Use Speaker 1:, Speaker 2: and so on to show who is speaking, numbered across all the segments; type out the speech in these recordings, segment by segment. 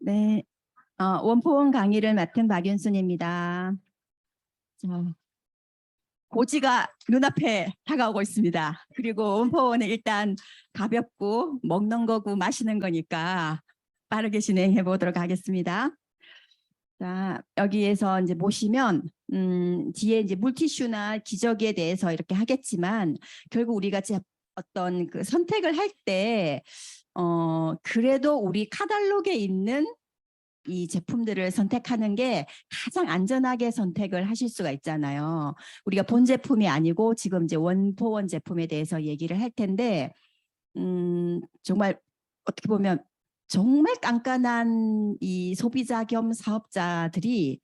Speaker 1: 네, 원포원 강의를 맡은 박윤순입니다. 고지가 눈앞에 다가오고 있습니다. 그리고 원포원은 일단 가볍고 먹는 거고 마시는 거니까 빠르게 진행해 보도록 하겠습니다. 자, 여기에서 이제 보시면 뒤에 이제 물티슈나 기저귀에 대해서 이렇게 하겠지만 결국 우리가 어떤 그 선택을 할 때 그래도 우리 카탈로그에 있는 이 제품들을 선택하는 게 가장 안전하게 선택을 하실 수가 있잖아요. 우리가 본 제품이 아니고 지금 이제 원포원 제품에 대해서 얘기를 할 텐데 정말 어떻게 보면 정말 깐깐한 이 소비자 겸 사업자들이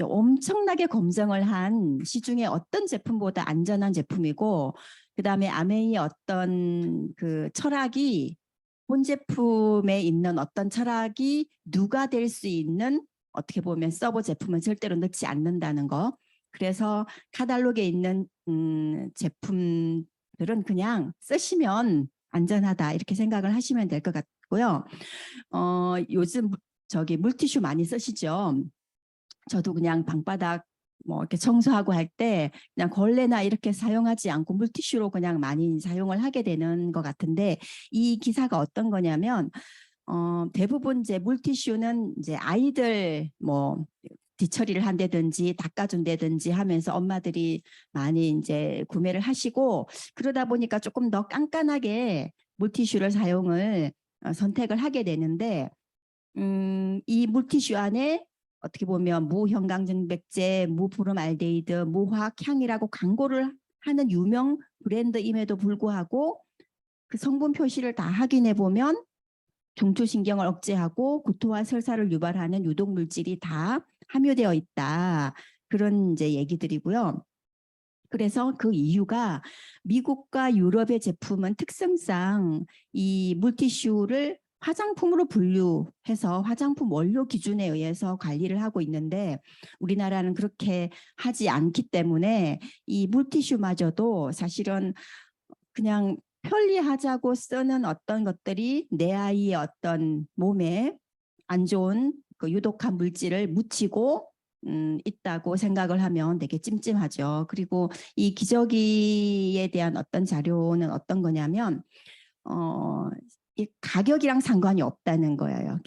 Speaker 1: 엄청나게 검증을 한 시중에 어떤 제품보다 안전한 제품이고, 그다음에 아메이의 어떤 그 철학이 본 제품에 있는 어떤 철학이 누가 될 수 있는, 어떻게 보면 서버 제품은 절대로 넣지 않는다는 거. 그래서 카탈로그에 있는 제품들은 그냥 쓰시면 안전하다 이렇게 생각을 하시면 될 것 같고요. 요즘 저기 물티슈 많이 쓰시죠? 저도 그냥 방바닥 뭐 이렇게 청소하고 할 때 그냥 걸레나 이렇게 사용하지 않고 물티슈로 그냥 많이 사용을 하게 되는 것 같은데, 이 기사가 어떤 거냐면 대부분 이제 물티슈는 이제 아이들 뭐 뒤처리를 한다든지 닦아준다든지 하면서 엄마들이 많이 이제 구매를 하시고, 그러다 보니까 조금 더 깐깐하게 물티슈를 사용을 선택을 하게 되는데, 이 물티슈 안에 어떻게 보면 무형광증백제, 무포름알데히드, 무화학향이라고 광고를 하는 유명 브랜드임에도 불구하고 그 성분 표시를 다 확인해 보면 중추신경을 억제하고 구토와 설사를 유발하는 유독물질이 다 함유되어 있다. 그런 이제 얘기들이고요. 그래서 그 이유가 미국과 유럽의 제품은 특성상 이 물티슈를 화장품으로 분류해서 화장품 원료 기준에 의해서 관리를 하고 있는데, 우리나라는 그렇게 하지 않기 때문에 이 물티슈마저도 사실은 그냥 편리하자고 쓰는 어떤 것들이 내 아이의 어떤 몸에 안 좋은 그 유독한 물질을 묻히고 있다고 생각을 하면 되게 찜찜하죠. 그리고 이 기저귀에 대한 어떤 자료는 어떤 거냐면 이 가격이랑 상관이 없다는 거예요.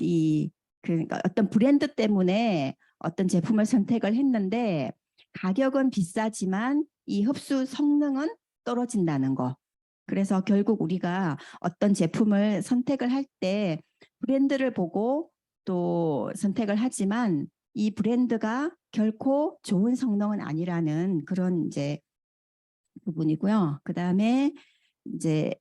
Speaker 1: 그러니까 어떤 브랜드 때문에 어떤 제품을 선택을 했는데 가격은 비싸지만 이 흡수 성능은 떨어진다는 거. 그래서 결국 우리가 어떤 제품을 선택을 할 때 브랜드를 보고 또 선택을 하지만 이 브랜드가 결코 좋은 성능은 아니라는 그런 이제 부분이고요. 그다음에 이제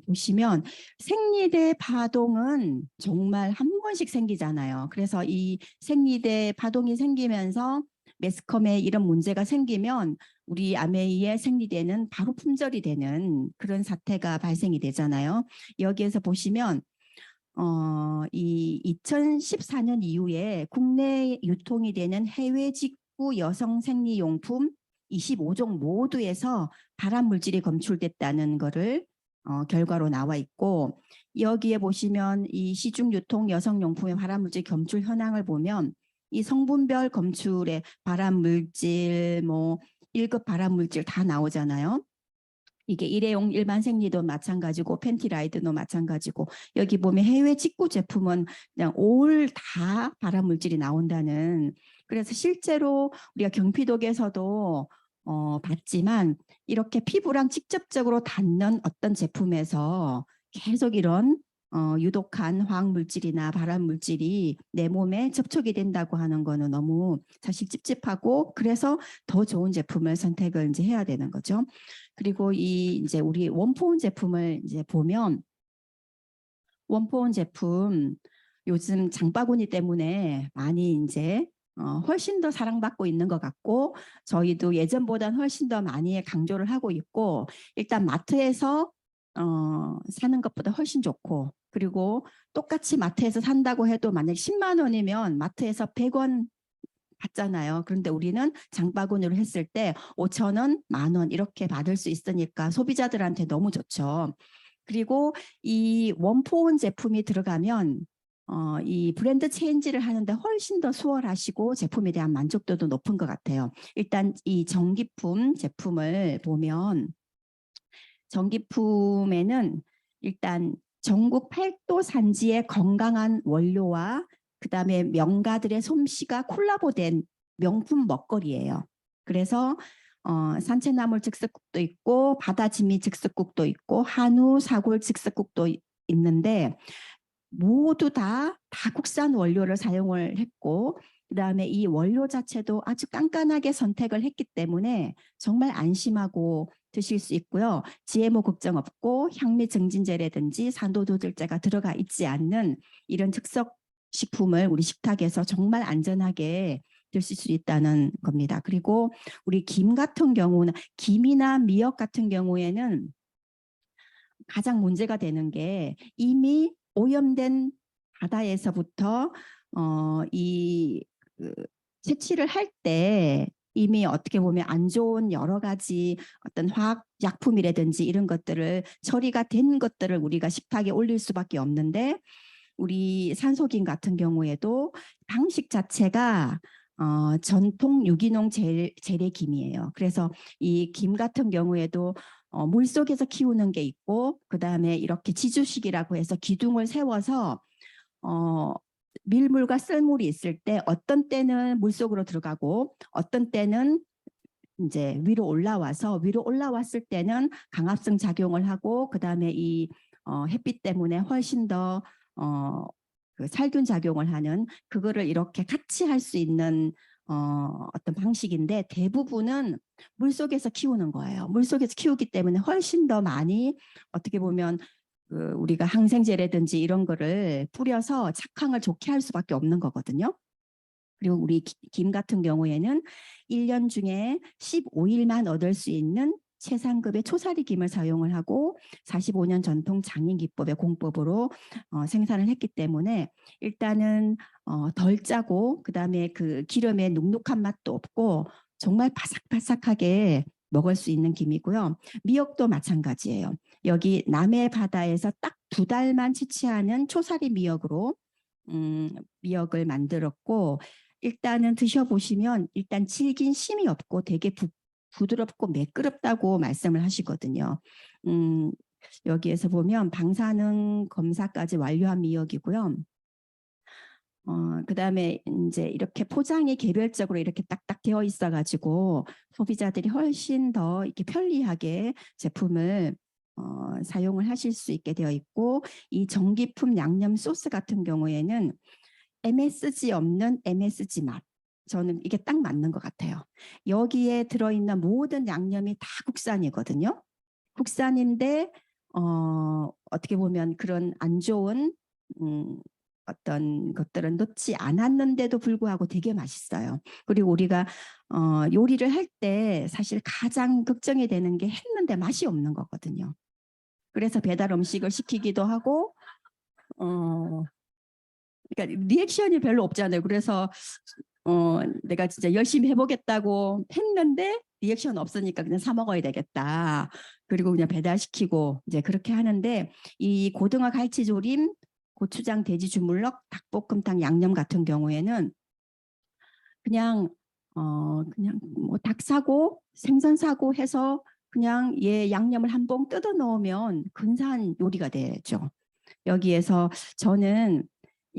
Speaker 1: 보시면 생리대 파동은 정말 한 번씩 생기잖아요. 그래서 이 생리대 파동이 생기면서 매스컴에 이런 문제가 생기면 우리 아메이의 생리대는 바로 품절이 되는 그런 사태가 발생이 되잖아요. 여기에서 보시면 이 2014년 이후에 국내 유통이 되는 해외 직구 여성 생리용품 25종 모두에서 발암 물질이 검출됐다는 것을 결과로 나와 있고, 여기에 보시면 이 시중 유통 여성용품의 발암 물질 검출 현황을 보면 이 성분별 검출의 발암 물질, 뭐 1급 발암 물질 다 나오잖아요. 이게 일회용 일반 생리도 마찬가지고 팬티라이드도 마찬가지고, 여기 보면 해외 직구 제품은 그냥 올 다 발암 물질이 나온다는. 그래서 실제로 우리가 경피독에서도 봤지만 이렇게 피부랑 직접적으로 닿는 어떤 제품에서 계속 이런 유독한 화학물질이나 발암물질이 내 몸에 접촉이 된다고 하는 거는 너무 사실 찝찝하고, 그래서 더 좋은 제품을 선택을 이제 해야 되는 거죠. 그리고 이 이제 우리 원포온 제품을 이제 보면, 원포온 제품 요즘 장바구니 때문에 많이 이제 훨씬 더 사랑받고 있는 것 같고, 저희도 예전보다는 훨씬 더 많이 강조를 하고 있고, 일단 마트에서 사는 것보다 훨씬 좋고, 그리고 똑같이 마트에서 산다고 해도 만약 10만 원이면 마트에서 100원 받잖아요. 그런데 우리는 장바구니로 했을 때 5천 원, 10,000원 이렇게 받을 수 있으니까 소비자들한테 너무 좋죠. 그리고 이 원포온 제품이 들어가면 이 브랜드 체인지를 하는데 훨씬 더 수월하시고 제품에 대한 만족도도 높은 것 같아요. 일단 이 전기품 제품을 보면 전기품에는 일단 전국 8도 산지의 건강한 원료와 그다음에 명가들의 솜씨가 콜라보된 명품 먹거리예요. 그래서 산채나물 즉석국도 있고 바다지미 즉석국도 있고 한우 사골 즉석국도 있는데 모두 다 국산 원료를 사용을 했고 그다음에 이 원료 자체도 아주 깐깐하게 선택을 했기 때문에 정말 안심하고 드실 수 있고요. GMO 걱정 없고 향미 증진제라든지 산도조절제가 들어가 있지 않는 이런 즉석 식품을 우리 식탁에서 정말 안전하게 드실 수 있다는 겁니다. 그리고 우리 김 같은 경우는 김이나 미역 같은 경우에는 가장 문제가 되는 게 이미 오염된 바다에서부터 이 채취를 할 때 이미 어떻게 보면 안 좋은 여러 가지 어떤 화학 약품이라든지 이런 것들을 처리가 된 것들을 우리가 식탁에 올릴 수밖에 없는데 우리 산소김 같은 경우에도 방식 자체가 전통 유기농 재래김이에요. 그래서 이 김 같은 경우에도 물속에서 키우는 게 있고 그다음에 이렇게 지주식이라고 해서 기둥을 세워서 밀물과 썰물이 있을 때 어떤 때는 물속으로 들어가고 어떤 때는 이제 위로 올라왔을 때는 강압성 작용을 하고 그다음에 이 햇빛 때문에 훨씬 더 그 살균 작용을 하는 그거를 이렇게 같이 할 수 있는 어떤 방식인데 대부분은 물속에서 키우는 거예요. 물속에서 키우기 때문에 훨씬 더 많이 어떻게 보면 그 우리가 항생제라든지 이런 거를 뿌려서 착황을 좋게 할 수밖에 없는 거거든요. 그리고 우리 김 같은 경우에는 1년 중에 15일만 얻을 수 있는 최상급의 초사리 김을 사용을 하고 45년 전통 장인 기법의 공법으로 생산을 했기 때문에 일단은 덜 짜고 그다음에 그 기름의 눅눅한 맛도 없고 정말 바삭바삭하게 먹을 수 있는 김이고요. 미역도 마찬가지예요. 여기 남해 바다에서 딱 2달만 채취하는 초사리 미역으로 미역을 만들었고 일단은 드셔보시면 일단 질긴 심이 없고 되게 부드럽고 매끄럽다고 말씀을 하시거든요. 여기에서 보면 방사능 검사까지 완료한 미역이고요. 그다음에 이제 이렇게 포장이 개별적으로 이렇게 딱딱 되어 있어가지고 소비자들이 훨씬 더 이렇게 편리하게 제품을 사용을 하실 수 있게 되어 있고 이 전기품 양념 소스 같은 경우에는 MSG 없는 MSG 맛. 저는 이게 딱 맞는 것 같아요. 여기에 들어있는 모든 양념이 다 국산이거든요. 국산인데 어떻게 보면 그런 안 좋은 어떤 것들은 넣지 않았는데도 불구하고 되게 맛있어요. 그리고 우리가 요리를 할 때 사실 가장 걱정이 되는 게 했는데 맛이 없는 거거든요. 그래서 배달 음식을 시키기도 하고 그러니까 리액션이 별로 없잖아요. 그래서 내가 진짜 열심히 해보겠다고 했는데 리액션 없으니까 그냥 사 먹어야 되겠다. 그리고 그냥 배달시키고 이제 그렇게 하는데 이 고등어 갈치조림, 고추장 돼지 주물럭, 닭볶음탕 양념 같은 경우에는 그냥 그냥 뭐 닭 사고 생선 사고 해서 그냥 얘 양념을 한 봉 뜯어 넣으면 근사한 요리가 되죠. 여기에서 저는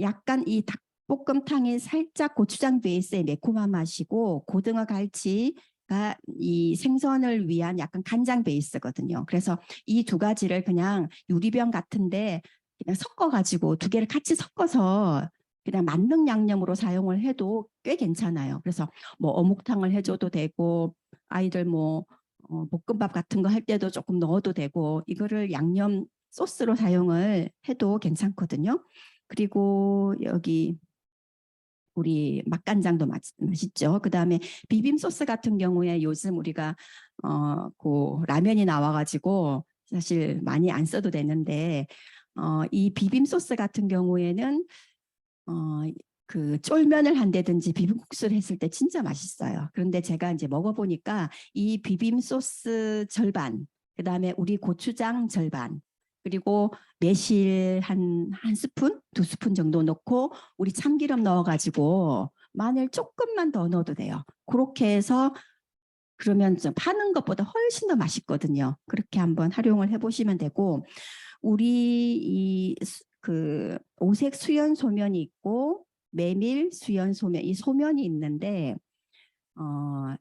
Speaker 1: 약간 이 닭볶음탕이 살짝 고추장 베이스의 매콤한 맛이고 고등어 갈치가 이 생선을 위한 약간 간장 베이스거든요. 그래서 이 두 가지를 그냥 유리병 같은데 그냥 섞어가지고 두 개를 같이 섞어서 그냥 만능 양념으로 사용을 해도 꽤 괜찮아요. 그래서 뭐 어묵탕을 해줘도 되고 아이들 뭐 볶음밥 같은 거 할 때도 조금 넣어도 되고 이거를 양념 소스로 사용을 해도 괜찮거든요. 그리고 여기 우리 맛간장도 맛있죠. 그다음에 비빔 소스 같은 경우에 요즘 우리가 그 라면이 나와가지고 사실 많이 안 써도 되는데 이 비빔 소스 같은 경우에는 그 쫄면을 한다든지 비빔국수를 했을 때 진짜 맛있어요. 그런데 제가 이제 먹어보니까 이 비빔 소스 절반, 그다음에 우리 고추장 절반, 그리고 매실 한 스푼, 2스푼 정도 넣고 우리 참기름 넣어가지고 마늘 조금만 더 넣어도 돼요. 그렇게 해서 그러면 좀 파는 것보다 훨씬 더 맛있거든요. 그렇게 한번 활용을 해보시면 되고 우리 그 오색 수연 소면이 있고 메밀 수연 소면, 이 소면이 있는데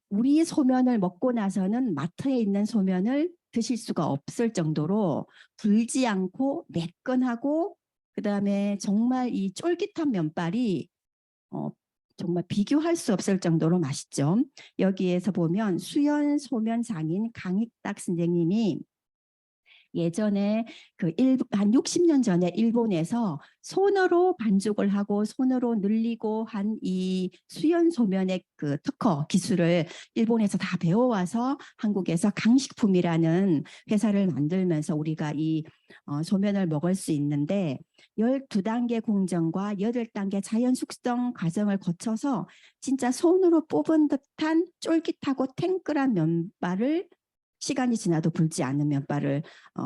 Speaker 1: 우리 소면을 먹고 나서는 마트에 있는 소면을 드실 수가 없을 정도로 불지 않고 매끈하고 그다음에 정말 이 쫄깃한 면발이 어, 정말 비교할 수 없을 정도로 맛있죠. 여기에서 보면 수연 소면 장인 강익딱 선생님이 예전에 한 60년 전에 일본에서 손으로 반죽을 하고 손으로 늘리고 한 이 수연 소면의 그 특허 기술을 일본에서 다 배워와서 한국에서 강식품이라는 회사를 만들면서 우리가 이 소면을 먹을 수 있는데 12단계 공정과 8단계 자연 숙성 과정을 거쳐서 진짜 손으로 뽑은 듯한 쫄깃하고 탱글한 면발을 시간이 지나도 불지 않는 면발을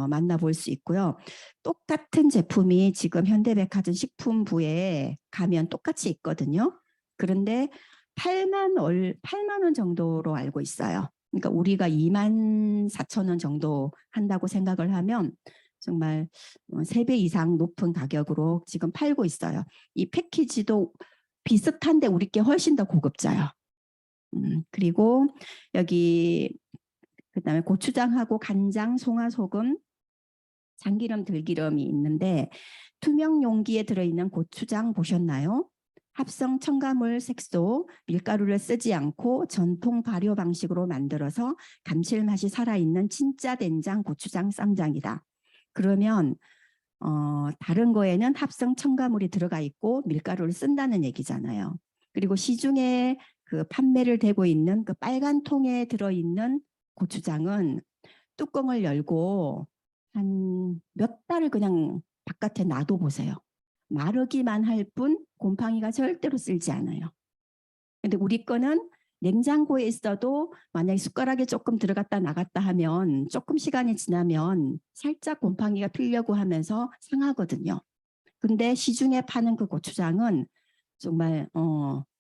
Speaker 1: 만나볼 수 있고요. 똑같은 제품이 지금 현대백화점 식품부에 가면 똑같이 있거든요. 그런데 8만 원 정도로 알고 있어요. 그러니까 우리가 24,000원 정도 한다고 생각을 하면 정말 3배 이상 높은 가격으로 지금 팔고 있어요. 이 패키지도 비슷한데 우리께 훨씬 더 고급져요. 그리고 여기 그다음에 고추장하고 간장, 송화소금, 참기름, 들기름이 있는데 투명 용기에 들어있는 고추장 보셨나요? 합성 첨가물 색소, 밀가루를 쓰지 않고 전통 발효 방식으로 만들어서 감칠맛이 살아있는 진짜 된장 고추장 쌈장이다. 그러면 다른 거에는 합성 첨가물이 들어가 있고 밀가루를 쓴다는 얘기잖아요. 그리고 시중에 그 판매를 되고 있는 그 빨간 통에 들어있는 고추장은 뚜껑을 열고 한 몇 달을 그냥 바깥에 놔둬 보세요. 마르기만 할 뿐 곰팡이가 절대로 쓸지 않아요. 근데 우리 거는 냉장고에 있어도 만약에 숟가락에 조금 들어갔다 나갔다 하면 조금 시간이 지나면 살짝 곰팡이가 피려고 하면서 상하거든요. 근데 시중에 파는 그 고추장은 정말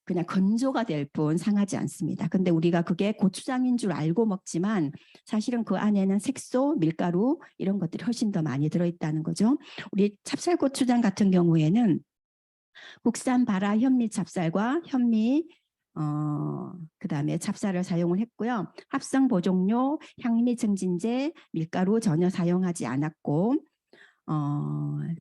Speaker 1: 그냥 건조가 될 뿐 상하지 않습니다. 근데 우리가 그게 고추장인 줄 알고 먹지만 사실은 그 안에는 색소, 밀가루 이런 것들이 훨씬 더 많이 들어있다는 거죠. 우리 찹쌀고추장 같은 경우에는 국산 바라 현미 찹쌀과 현미 그다음에 찹쌀을 사용을 했고요. 합성 보존료, 향미 증진제, 밀가루 전혀 사용하지 않았고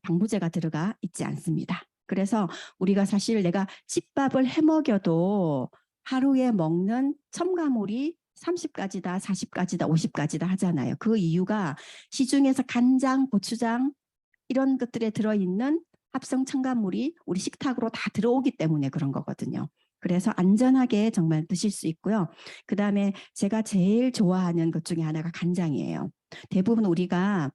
Speaker 1: 방부제가 들어가 있지 않습니다. 그래서 우리가 사실 내가 집밥을 해 먹여도 하루에 먹는 첨가물이 30가지다, 40가지다, 50가지다 하잖아요. 그 이유가 시중에서 간장, 고추장 이런 것들에 들어있는 합성 첨가물이 우리 식탁으로 다 들어오기 때문에 그런 거거든요. 그래서 안전하게 정말 드실 수 있고요. 그다음에 제가 제일 좋아하는 것 중에 하나가 간장이에요. 대부분 우리가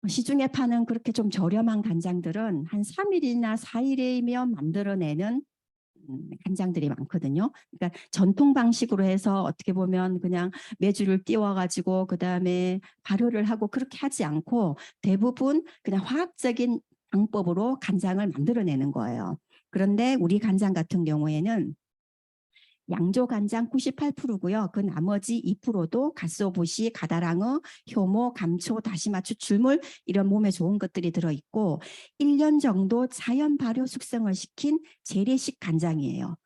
Speaker 1: 시중에 파는 그렇게 좀 저렴한 간장들은 한 3일이나 4일이면 만들어내는 간장들이 많거든요. 그러니까 전통 방식으로 해서 어떻게 보면 그냥 메주를 띄워가지고 그다음에 발효를 하고 그렇게 하지 않고 대부분 그냥 화학적인 방법으로 간장을 만들어내는 거예요. 그런데 우리 간장 같은 경우에는 양조 간장 98%고요. 그 나머지 2%도 갓소부시, 가다랑어, 효모, 감초, 다시마, 추출물 이런 몸에 좋은 것들이 들어있고 1년 정도 자연 발효 숙성을 시킨 재래식 간장이에요.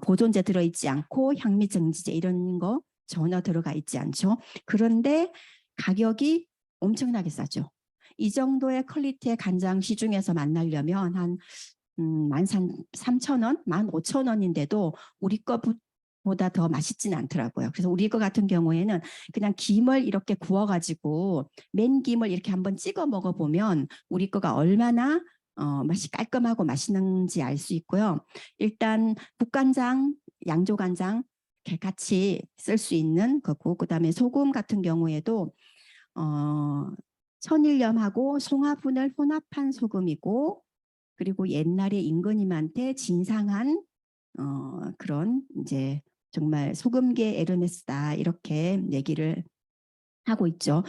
Speaker 1: 보존제 들어있지 않고 향미증지제 이런 거 전혀 들어가 있지 않죠. 그런데 가격이 엄청나게 싸죠. 이 정도의 퀄리티의 간장 시중에서 만나려면 한 13,000원, 15,000원인데도 우리 거보다 더 맛있지는 않더라고요. 그래서 우리 거 같은 경우에는 그냥 김을 이렇게 구워가지고 맨 김을 이렇게 한번 찍어 먹어보면 우리 거가 얼마나 맛이 깔끔하고 맛있는지 알 수 있고요. 일단 국간장, 양조간장 같이 쓸 수 있는 거고 그다음에 소금 같은 경우에도 천일염하고 송화분을 혼합한 소금이고 그리고 옛날에 임금님한테 진상한 그런 이제 정말 소금계 에르메스다 이렇게 얘기를 하고 있죠.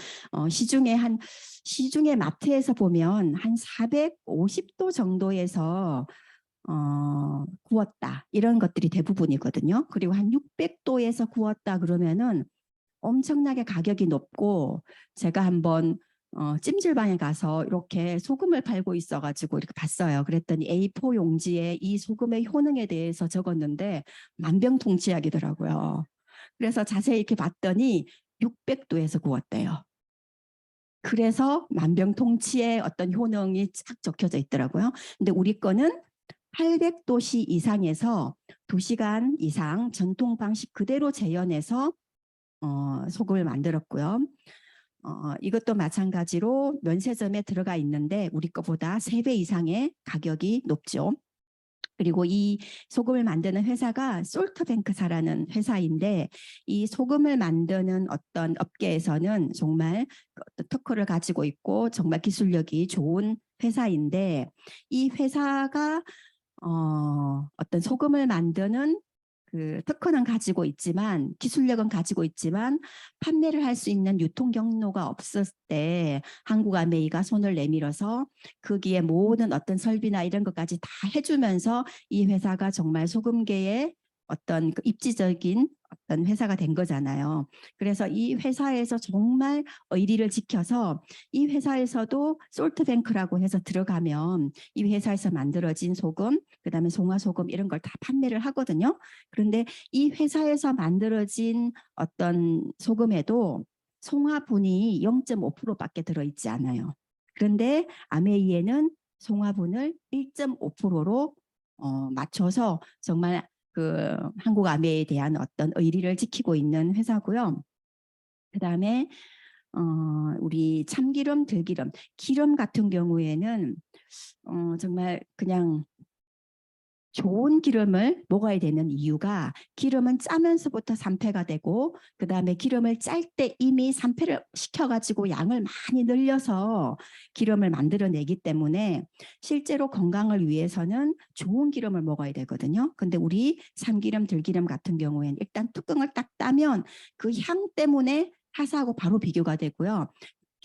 Speaker 1: 시중에 마트에서 보면 한 450도 정도에서 구웠다 이런 것들이 대부분이거든요. 그리고 한 600도에서 구웠다 그러면은 엄청나게 가격이 높고, 제가 한번 찜질방에 가서 이렇게 소금을 팔고 있어가지고 이렇게 봤어요. 그랬더니 A4 용지에 이 소금의 효능에 대해서 적었는데 만병통치약이더라고요. 그래서 자세히 이렇게 봤더니 600도에서 구웠대요. 그래서 만병통치의 어떤 효능이 쫙 적혀져 있더라고요. 근데 우리 거는 800도씨 이상에서 2시간 이상 전통 방식 그대로 재현해서 소금을 만들었고요. 이것도 마찬가지로 면세점에 들어가 있는데 우리 거보다 3배 이상의 가격이 높죠. 그리고 이 소금을 만드는 회사가 솔트뱅크사라는 회사인데, 이 소금을 만드는 어떤 업계에서는 정말 특허를 가지고 있고 정말 기술력이 좋은 회사인데, 이 회사가 어떤 소금을 만드는 그 특허는 가지고 있지만, 기술력은 가지고 있지만 판매를 할 수 있는 유통 경로가 없을 때 한국아메이가 손을 내밀어서 거기에 모든 어떤 설비나 이런 것까지 다 해주면서 이 회사가 정말 소금계의 어떤 그 입지적인 어떤 회사가 된 거잖아요. 그래서 이 회사에서 정말 의리를 지켜서, 이 회사에서도 솔트뱅크라고 해서 들어가면 이 회사에서 만들어진 소금, 그다음에 송화소금 이런 걸 다 판매를 하거든요. 그런데 이 회사에서 만들어진 어떤 소금에도 송화분이 0.5%밖에 들어있지 않아요. 그런데 아메이에는 송화분을 1.5%로 맞춰서 정말 그 한국 아메이에 대한 어떤 의리를 지키고 있는 회사고요. 그다음에 우리 참기름, 들기름, 기름 같은 경우에는 정말 그냥 좋은 기름을 먹어야 되는 이유가, 기름은 짜면서부터 산패가 되고, 그 다음에 기름을 짤 때 이미 산패를 시켜가지고 양을 많이 늘려서 기름을 만들어내기 때문에 실제로 건강을 위해서는 좋은 기름을 먹어야 되거든요. 근데 우리 참기름, 들기름 같은 경우에는 일단 뚜껑을 딱 따면 그 향 때문에 하사하고 바로 비교가 되고요.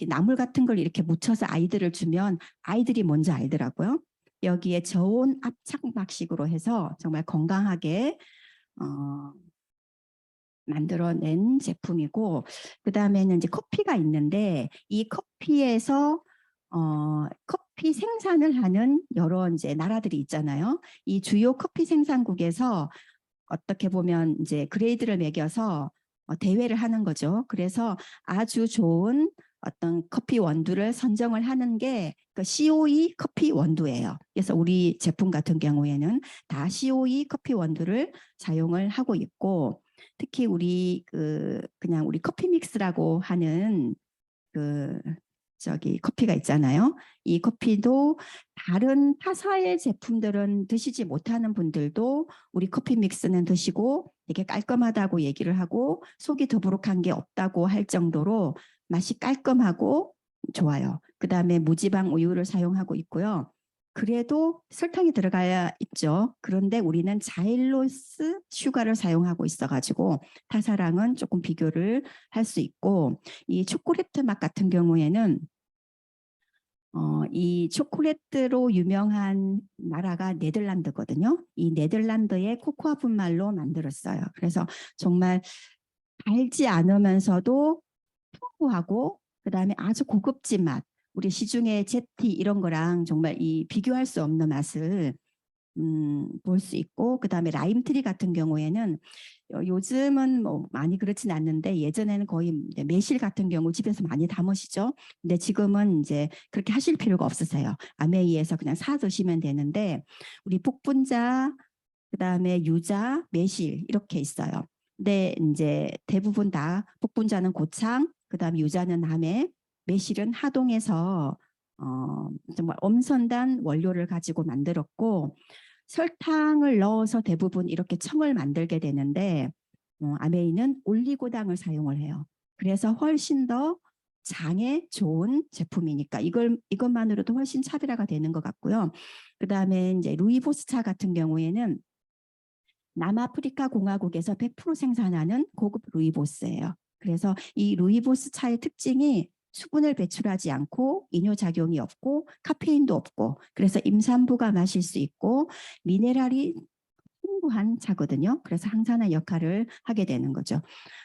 Speaker 1: 나물 같은 걸 이렇게 묻혀서 아이들을 주면 아이들이 뭔지 알더라고요. 여기에 저온 압착막식으로 해서 정말 건강하게 만들어낸 제품이고, 그 다음에는 이제 커피가 있는데, 이 커피에서 커피 생산을 하는 여러 이제 나라들이 있잖아요. 이 주요 커피 생산국에서 어떻게 보면 이제 그레이드를 매겨서 대회를 하는 거죠. 그래서 아주 좋은 어떤 커피 원두를 선정을 하는 게 그 COE 커피 원두예요. 그래서 우리 제품 같은 경우에는 다 COE 커피 원두를 사용을 하고 있고, 특히 우리 그냥 우리 커피 믹스라고 하는 그 커피가 있잖아요. 이 커피도 다른 타사의 제품들은 드시지 못하는 분들도 우리 커피 믹스는 드시고 되게 깔끔하다고 얘기를 하고, 속이 더부룩한 게 없다고 할 정도로 맛이 깔끔하고 좋아요. 그 다음에 무지방 우유를 사용하고 있고요. 그래도 설탕이 들어가야 있죠. 그런데 우리는 자일로스 슈가를 사용하고 있어가지고 타사랑은 조금 비교를 할 수 있고, 이 초콜릿 맛 같은 경우에는 이 초콜릿으로 유명한 나라가 네덜란드거든요. 이 네덜란드의 코코아 분말로 만들었어요. 그래서 정말 달지 않으면서도 풍부하고, 그다음에 아주 고급진 맛, 우리 시중에 제티 이런 거랑 정말 이 비교할 수 없는 맛을 볼 수 있고, 그다음에 라임트리 같은 경우에는 요즘은 뭐 많이 그렇진 않는데 예전에는 거의 매실 같은 경우 집에서 많이 담으시죠. 근데 지금은 이제 그렇게 하실 필요가 없으세요. 아메이에서 그냥 사 드시면 되는데, 우리 복분자, 그다음에 유자, 매실 이렇게 있어요. 근데 이제 대부분 다 복분자는 고창, 그다음에 유자는 남해, 매실은 하동에서 정말 엄선단 원료를 가지고 만들었고, 설탕을 넣어서 대부분 이렇게 청을 만들게 되는데 아메이는 올리고당을 사용을 해요. 그래서 훨씬 더 장에 좋은 제품이니까 이것만으로도 훨씬 차별화가 되는 것 같고요. 그다음에 이제 루이보스차 같은 경우에는 남아프리카 공화국에서 100% 생산하는 고급 루이보스예요. 그래서 이 루이보스 차의 특징이 수분을 배출하지 않고 이뇨작용이 없고 카페인도 없고 그래서 임산부가 마실 수 있고 미네랄이 풍부한 차거든요. 그래서 항산화 역할을 하게 되는 거죠.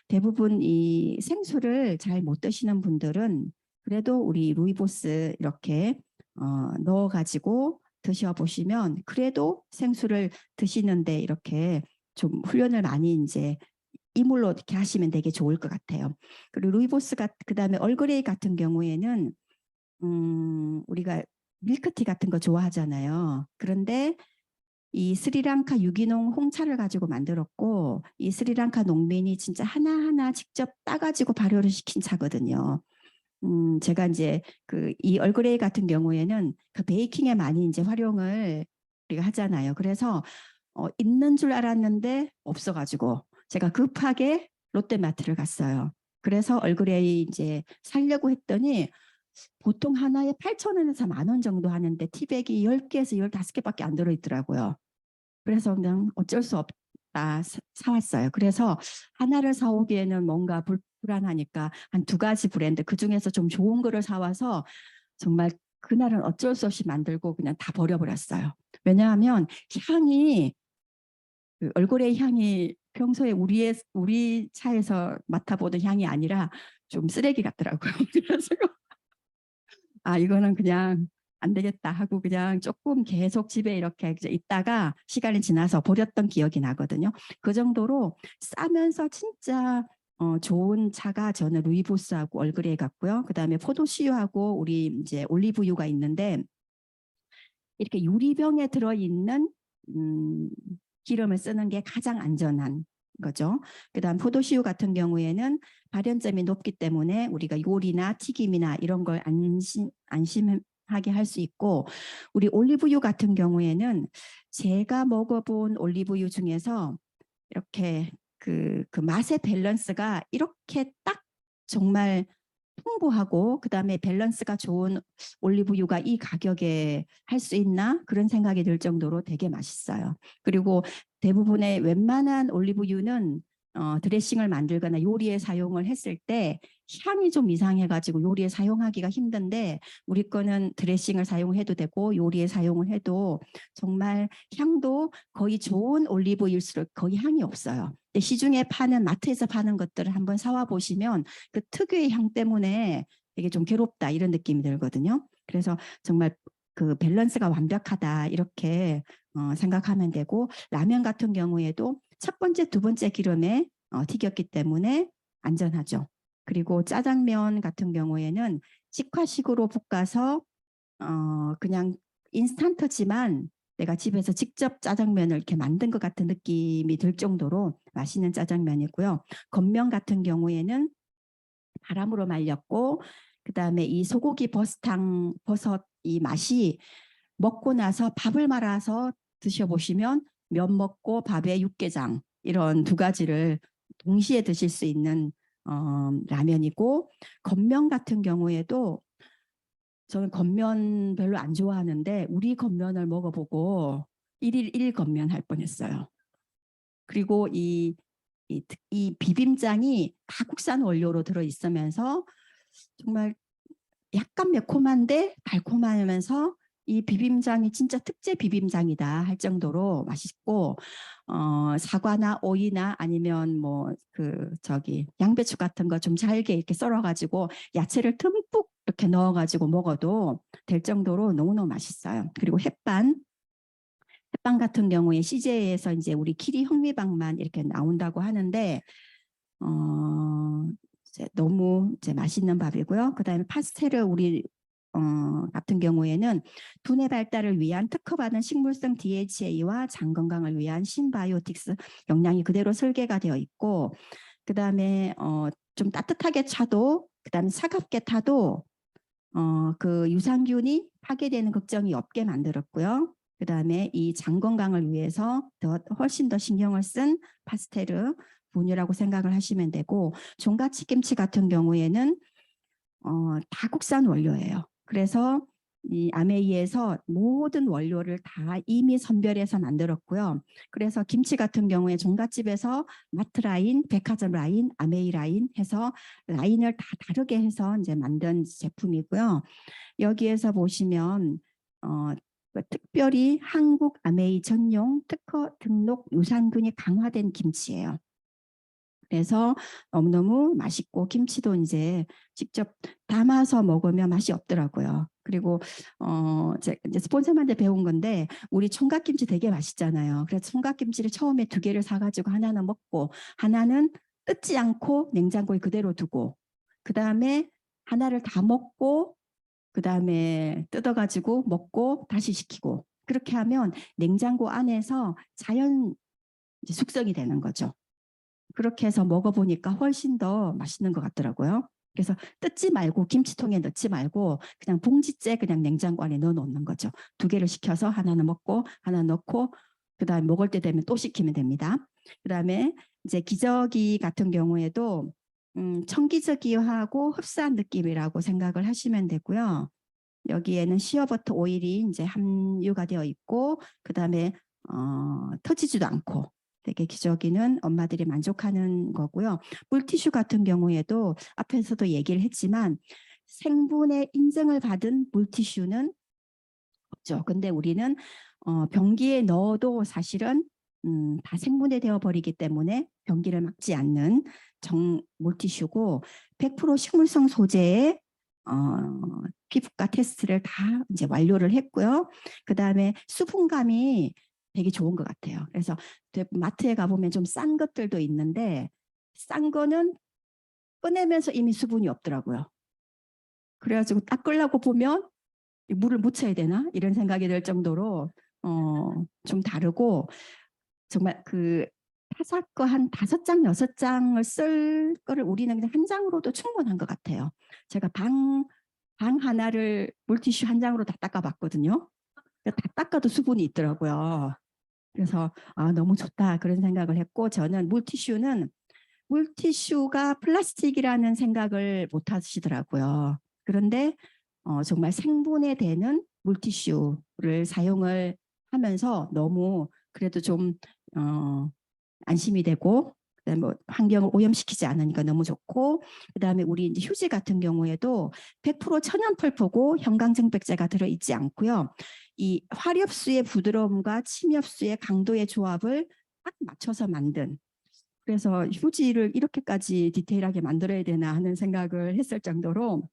Speaker 1: 대부분 이 생수를 잘 못 드시는 분들은 그래도 우리 루이보스 이렇게 넣어가지고 드셔보시면 그래도 생수를 드시는데 이렇게 좀 훈련을 많이 이제 이물로 이렇게 하시면 되게 좋을 것 같아요. 그리고 루이보스가 그다음에 얼그레이 같은 경우에는 우리가 밀크티 같은 거 좋아하잖아요. 그런데 이 스리랑카 유기농 홍차를 가지고 만들었고 이 스리랑카 농민이 진짜 하나하나 직접 따가지고 발효를 시킨 차거든요. 제가 이제 이 얼그레이 같은 경우에는 그 베이킹에 많이 이제 활용을 우리가 하잖아요. 그래서 있는 줄 알았는데 없어가지고 제가 급하게 롯데마트를 갔어요. 그래서 얼그레이 이제 살려고 했더니 보통 하나에 8,000원에서 10,000원 정도 하는데 티백이 10개에서 15개밖에 안 들어있더라고요. 그래서 그냥 어쩔 수 없다 사왔어요. 그래서 하나를 사오기에는 뭔가 불안하니까 한 2가지 브랜드 그중에서 좀 좋은 거를 사와서 정말 그날은 어쩔 수 없이 만들고 그냥 다 버려버렸어요. 왜냐하면 향이 얼그레이 향이 평소에 우리 차에서 맡아보던 향이 아니라 좀 쓰레기 같더라고요. 그래서 이거는 그냥 안 되겠다 하고 그냥 조금 계속 집에 이렇게 있다가 시간이 지나서 버렸던 기억이 나거든요. 그 정도로 싸면서 진짜 좋은 차가 저는 루이보스하고 얼그레이 같고요. 그다음에 포도씨유하고 우리 이제 올리브유가 있는데 이렇게 유리병에 들어있는 기름을 쓰는 게 가장 안전한 거죠. 그다음 포도씨유 같은 경우에는 발연점이 높기 때문에 우리가 요리나 튀김이나 이런 걸 안심하게 할 수 있고 우리 올리브유 같은 경우에는 제가 먹어본 올리브유 중에서 이렇게 그 맛의 밸런스가 이렇게 딱 정말 풍부하고 그다음에 밸런스가 좋은 올리브유가 이 가격에 할 수 있나 그런 생각이 들 정도로 되게 맛있어요. 그리고 대부분의 웬만한 올리브유는 드레싱을 만들거나 요리에 사용을 했을 때 향이 좀 이상해가지고 요리에 사용하기가 힘든데 우리 거는 드레싱을 사용해도 되고 요리에 사용을 해도 정말 향도 거의 좋은 올리브유일수록 거의 향이 없어요. 근데 시중에 파는 마트에서 파는 것들을 한번 사와 보시면 그 특유의 향 때문에 되게 좀 괴롭다 이런 느낌이 들거든요. 그래서 정말 그 밸런스가 완벽하다 이렇게 생각하면 되고 라면 같은 경우에도 첫 번째, 두 번째 기름에 튀겼기 때문에 안전하죠. 그리고 짜장면 같은 경우에는 직화식으로 볶아서 그냥 인스턴트지만 내가 집에서 직접 짜장면을 이렇게 만든 것 같은 느낌이 들 정도로 맛있는 짜장면이고요. 겉면 같은 경우에는 바람으로 말렸고 그다음에 이 소고기 버섯 이 맛이 먹고 나서 밥을 말아서 드셔보시면 면 먹고 밥에 육개장 이런 2가지를 동시에 드실 수 있는 라면이고 겉면 같은 경우에도 저는 겉면 별로 안 좋아하는데 우리 겉면을 먹어보고 1일 1 겉면 할 뻔했어요. 그리고 이 비빔장이 다 국산 원료로 들어있으면서 정말 약간 매콤한데 달콤하면서 이 비빔장이 진짜 특제 비빔장이다 할 정도로 맛있고 사과나 오이나 아니면 뭐 양배추 같은 거 좀 잘게 이렇게 썰어가지고 야채를 듬뿍 이렇게 넣어가지고 먹어도 될 정도로 너무너무 맛있어요. 그리고 햇반 같은 경우에 CJ에서 이제 우리 키리 현미밥만 이렇게 나온다고 하는데 이제 너무 이제 맛있는 밥이고요. 그다음에 파스텔을 우리 같은 경우에는 두뇌 발달을 위한 특허받은 식물성 DHA와 장 건강을 위한 신바이오틱스 영양이 그대로 설계가 되어 있고 그다음에 좀 따뜻하게 차도 그다음에 차갑게 타도 그 유산균이 파괴되는 걱정이 없게 만들었고요. 그다음에 이 장 건강을 위해서 훨씬 더 신경을 쓴 파스텔르 분유라고 생각을 하시면 되고 종갓집 김치 같은 경우에는 다 국산 원료예요. 그래서 이 아메이에서 모든 원료를 다 이미 선별해서 만들었고요. 그래서 김치 같은 경우에 종갓집에서 마트 라인, 백화점 라인, 아메이 라인 해서 라인을 다 다르게 해서 이제 만든 제품이고요. 여기에서 보시면 특별히 한국 아메이 전용 특허 등록 유산균이 강화된 김치예요. 그래서 너무너무 맛있고 김치도 이제 직접 담아서 먹으면 맛이 없더라고요. 그리고 이제 스폰서한테 배운 건데 우리 총각김치 되게 맛있잖아요. 그래서 총각김치를 처음에 2개를 사가지고 하나는 먹고 하나는 뜯지 않고 냉장고에 그대로 두고 그 다음에 하나를 다 먹고 그 다음에 뜯어가지고 먹고 다시 식히고 그렇게 하면 냉장고 안에서 자연 숙성이 되는 거죠. 그렇게 해서 먹어보니까 훨씬 더 맛있는 것 같더라고요. 그래서 뜯지 말고 김치통에 넣지 말고 그냥 봉지째 그냥 냉장고 안에 넣어 놓는 거죠. 2개를 시켜서 하나는 먹고 하나 넣고 그다음에 먹을 때 되면 또 식히면 됩니다. 그다음에 이제 기저귀 같은 경우에도 청기저귀하고 흡사한 느낌이라고 생각을 하시면 되고요. 여기에는 시어버터 오일이 이제 함유가 되어 있고 그다음에 터지지도 않고 되게 기저귀는 엄마들이 만족하는 거고요. 물티슈 같은 경우에도 앞에서도 얘기를 했지만 생분해 인증을 받은 물티슈는 없죠. 근데 우리는 변기에 넣어도 사실은 다 생분해 되어 버리기 때문에 변기를 막지 않는 물티슈고 100% 식물성 소재의 피부과 테스트를 다 이제 완료를 했고요. 그 다음에 수분감이 되게 좋은 것 같아요. 그래서 마트에 가보면 좀 싼 것들도 있는데 싼 거는 꺼내면서 이미 수분이 없더라고요. 그래가지고 닦으려고 보면 물을 묻혀야 되나? 이런 생각이 들 정도로 좀 다르고 정말 그 타사 거 한 5장, 6장을 쓸 거를 우리는 그냥 한 장으로도 충분한 것 같아요. 제가 방 하나를 물티슈 한 장으로 다 닦아봤거든요. 다 닦아도 수분이 있더라고요. 그래서 너무 좋다 그런 생각을 했고 저는 물티슈가 플라스틱이라는 생각을 못 하시더라고요. 그런데 정말 생분해 되는 물티슈를 사용을 하면서 너무 그래도 좀 안심이 되고 그다음에 뭐 환경을 오염시키지 않으니까 너무 좋고 그다음에 우리 이제 휴지 같은 경우에도 100% 천연 펄프고 형광증백제가 들어있지 않고요. 이 화렵수의 부드러움과 침엽수의 강도의 조합을 딱 맞춰서 만든 그래서 휴지를 이렇게까지 디테일하게 만들어야 되나 하는 생각을 했을 정도로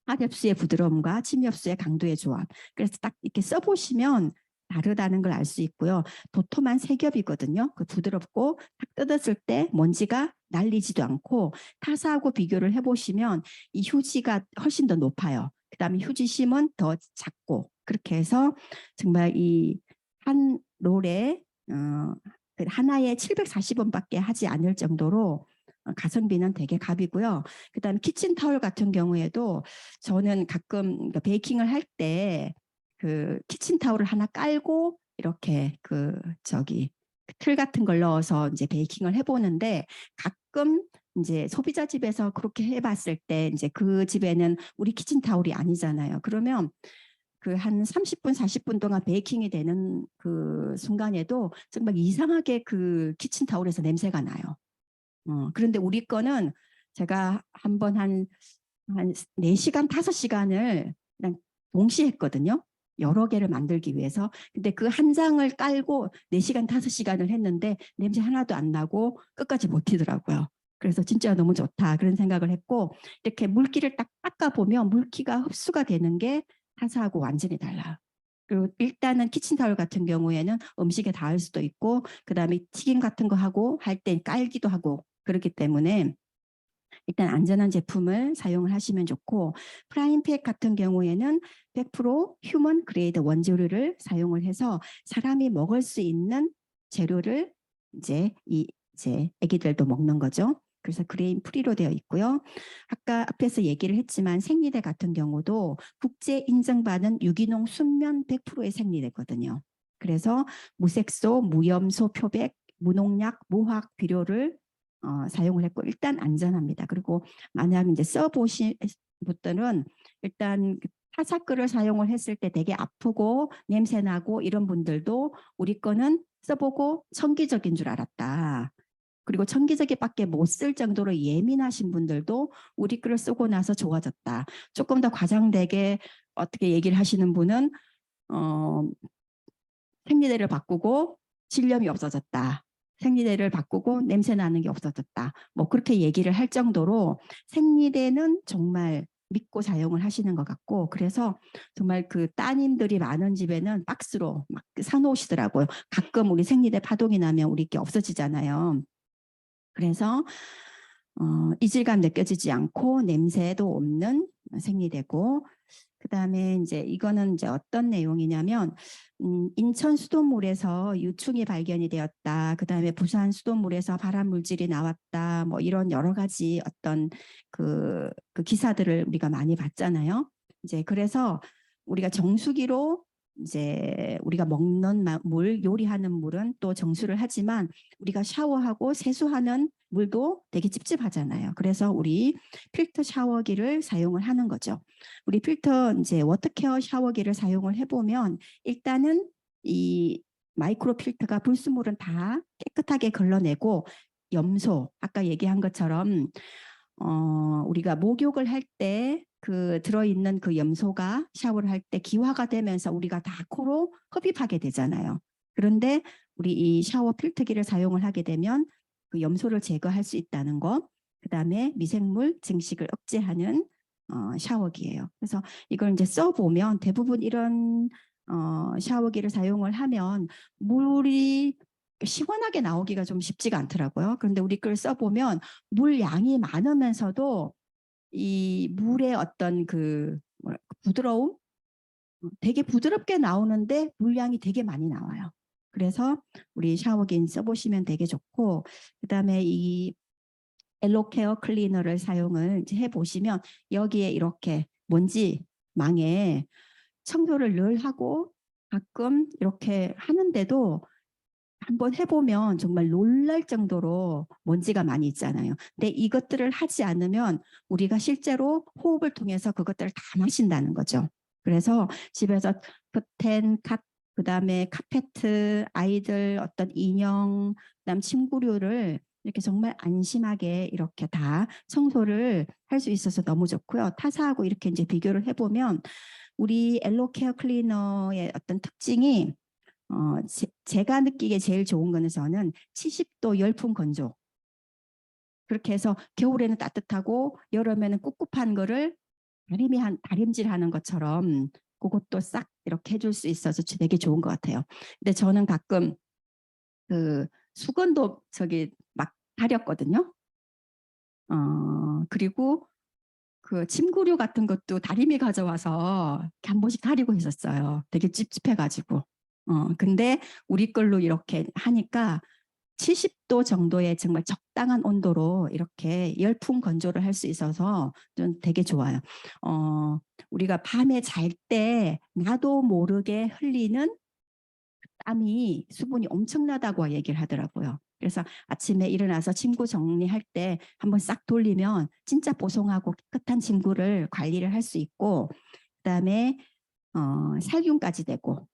Speaker 1: 화렵수의 부드러움과 침엽수의 강도의 조합. 그래서 딱 이렇게 써보시면 다르다는 걸 알 수 있고요. 도톰한 색엽이거든요. 그 부드럽고 딱 뜯었을 때 먼지가 날리지도 않고 타사하고 비교를 해보시면 이 휴지가 훨씬 더 높아요. 그 다음에 휴지심은 더 작고 그렇게 해서 정말 이 한 롤에 하나에 740원밖에 하지 않을 정도로 가성비는 되게 갑이고요. 그다음에 키친타올 같은 경우에도 저는 가끔 베이킹을 할 때 그 키친타올을 하나 깔고 이렇게 틀 같은 걸 넣어서 이제 베이킹을 해보는데 가끔 이제 소비자 집에서 그렇게 해봤을 때 이제 그 집에는 우리 키친타올이 아니잖아요. 그러면 그 한 30분, 40분 동안 베이킹이 되는 그 순간에도 정말 이상하게 그 키친타올에서 냄새가 나요. 그런데 우리 거는 제가 한번 한 4시간, 5시간을 그냥 동시에 했거든요. 여러 개를 만들기 위해서. 근데 그 한 장을 깔고 4시간, 5시간을 했는데 냄새 하나도 안 나고 끝까지 버티더라고요. 그래서 진짜 너무 좋다 그런 생각을 했고 이렇게 물기를 딱 닦아보면 물기가 흡수가 되는 게 타사하고 완전히 달라요. 그리고 일단은 키친타올 같은 경우에는 음식에 닿을 수도 있고 그다음에 튀김 같은 거 하고 할 때 깔기도 하고 그렇기 때문에 일단 안전한 제품을 사용을 하시면 좋고 프라임팩 같은 경우에는 100% 휴먼 그레이드 원재료를 사용을 해서 사람이 먹을 수 있는 재료를 이제 아기들도 먹는 거죠. 그래서 그레인 프리로 되어 있고요. 아까 앞에서 얘기를 했지만 생리대 같은 경우도 국제 인증받은 유기농 순면 100%의 생리대거든요. 그래서 무색소, 무염소 표백, 무농약, 무화학 비료를 사용을 했고 일단 안전합니다. 그리고 만약 이제 써보신 분들은 일단 타사크를 사용을 했을 때 되게 아프고 냄새 나고 이런 분들도 우리 거는 써보고 청기적인 줄 알았다. 그리고 청기적이밖에 못 쓸 정도로 예민하신 분들도 우리 거를 쓰고 나서 좋아졌다. 조금 더 과장되게 어떻게 얘기를 하시는 분은 생리대를 바꾸고 질염이 없어졌다. 생리대를 바꾸고 냄새 나는 게 없어졌다. 뭐 그렇게 얘기를 할 정도로 생리대는 정말 믿고 사용을 하시는 것 같고, 그래서 정말 그 따님들이 많은 집에는 박스로 막 사놓으시더라고요. 가끔 우리 생리대 파동이 나면 우리 게 없어지잖아요. 그래서 이질감 느껴지지 않고 냄새도 없는 생리대고, 그다음에 이제 이거는 이제 어떤 내용이냐면 인천 수돗물에서 유충이 발견이 되었다. 그다음에 부산 수돗물에서 발암 물질이 나왔다. 뭐 이런 여러 가지 어떤 그 기사들을 우리가 많이 봤잖아요. 이제 그래서 우리가 정수기로 이제 우리가 먹는 물, 요리하는 물은 또 정수를 하지만 우리가 샤워하고 세수하는 물도 되게 찝찝하잖아요. 그래서 우리 필터 샤워기를 사용을 하는 거죠. 우리 필터 이제 워터케어 샤워기를 사용을 해보면 일단은 이 마이크로 필터가 불순물은 다 깨끗하게 걸러내고, 염소 아까 얘기한 것처럼 우리가 목욕을 할 때 그 들어있는 그 염소가 샤워를 할 때 기화가 되면서 우리가 다 코로 흡입하게 되잖아요. 그런데 우리 이 샤워 필터기를 사용을 하게 되면 그 염소를 제거할 수 있다는 거, 그다음에 미생물 증식을 억제하는 샤워기예요. 그래서 이걸 이제 써보면 대부분 이런 샤워기를 사용을 하면 물이 시원하게 나오기가 좀 쉽지가 않더라고요. 그런데 우리 걸 써보면 물 양이 많으면서도 이 물의 어떤 그 부드러움, 되게 부드럽게 나오는데 물량이 되게 많이 나와요. 그래서 우리 샤워기 써보시면 되게 좋고, 그다음에 이 엘로케어 클리너를 사용을 이제 해보시면 여기에 이렇게 먼지 망에 청소를 늘 하고 가끔 이렇게 하는데도 한번 해보면 정말 놀랄 정도로 먼지가 많이 있잖아요. 근데 이것들을 하지 않으면 우리가 실제로 호흡을 통해서 그것들을 다 마신다는 거죠. 그래서 집에서 커튼, 그다음에 카페트, 아이들 어떤 인형, 그다음 침구류를 이렇게 정말 안심하게 이렇게 다 청소를 할 수 있어서 너무 좋고요. 타사하고 이렇게 이제 비교를 해보면 우리 엘로케어 클리너의 어떤 특징이 제가 느끼기에 제일 좋은 거는 저는 70도 열풍 건조. 그렇게 해서 겨울에는 따뜻하고 여름에는 꿉꿉한 거를 다림질하는 것처럼 그것도 싹 이렇게 해줄 수 있어서 되게 좋은 것 같아요. 근데 저는 가끔 그 수건도 저기 막 다렸거든요. 그리고 그 침구류 같은 것도 다리미 가져와서 한 번씩 다리고 있었어요. 되게 찝찝해가지고. 근데 우리 걸로 이렇게 하니까 70도 정도의 정말 적당한 온도로 이렇게 열풍 건조를 할 수 있어서 좀 되게 좋아요. 우리가 밤에 잘 때 나도 모르게 흘리는 땀이 수분이 엄청나다고 얘기를 하더라고요. 그래서 아침에 일어나서 침구 정리할 때 한번 싹 돌리면 진짜 보송하고 깨끗한 침구를 관리를 할 수 있고, 그다음에 살균까지 되고,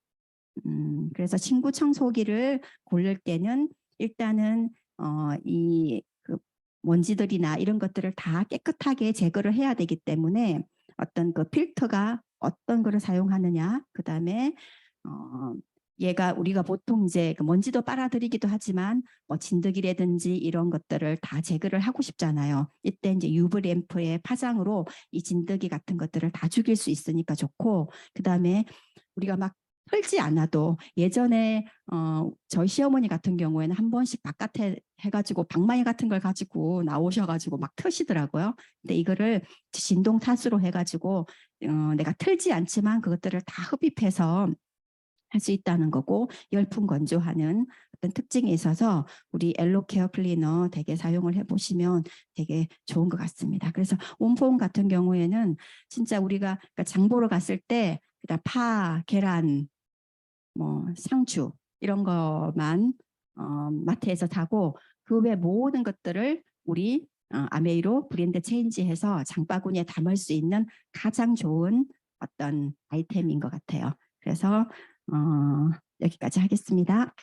Speaker 1: 그래서 침구 청소기를 고를 때는 일단은 그 먼지들이나 이런 것들을 다 깨끗하게 제거를 해야 되기 때문에 어떤 그 필터가 어떤 거를 사용하느냐, 그다음에 얘가 우리가 보통 이제 그 먼지도 빨아들이기도 하지만 뭐 진드기라든지 이런 것들을 다 제거를 하고 싶잖아요. 이때 이제 UV 램프의 파장으로 이 진드기 같은 것들을 다 죽일 수 있으니까 좋고, 그다음에 우리가 막 털지 않아도 예전에 저희 시어머니 같은 경우에는 한 번씩 바깥에 해가지고 방망이 같은 걸 가지고 나오셔가지고 막 트시더라고요. 근데 이거를 진동 타수로 해가지고 내가 틀지 않지만 그것들을 다 흡입해서 할 수 있다는 거고, 열풍 건조하는 어떤 특징이 있어서 우리 엘로케어 클리너 되게 사용을 해보시면 되게 좋은 것 같습니다. 그래서 온폼 같은 경우에는 진짜 우리가 그러니까 장 보러 갔을 때 그냥 파, 계란, 뭐 상추 이런 것만 마트에서 사고 그 외 모든 것들을 우리 아메이로 브랜드 체인지해서 장바구니에 담을 수 있는 가장 좋은 어떤 아이템인 것 같아요. 그래서 여기까지 하겠습니다.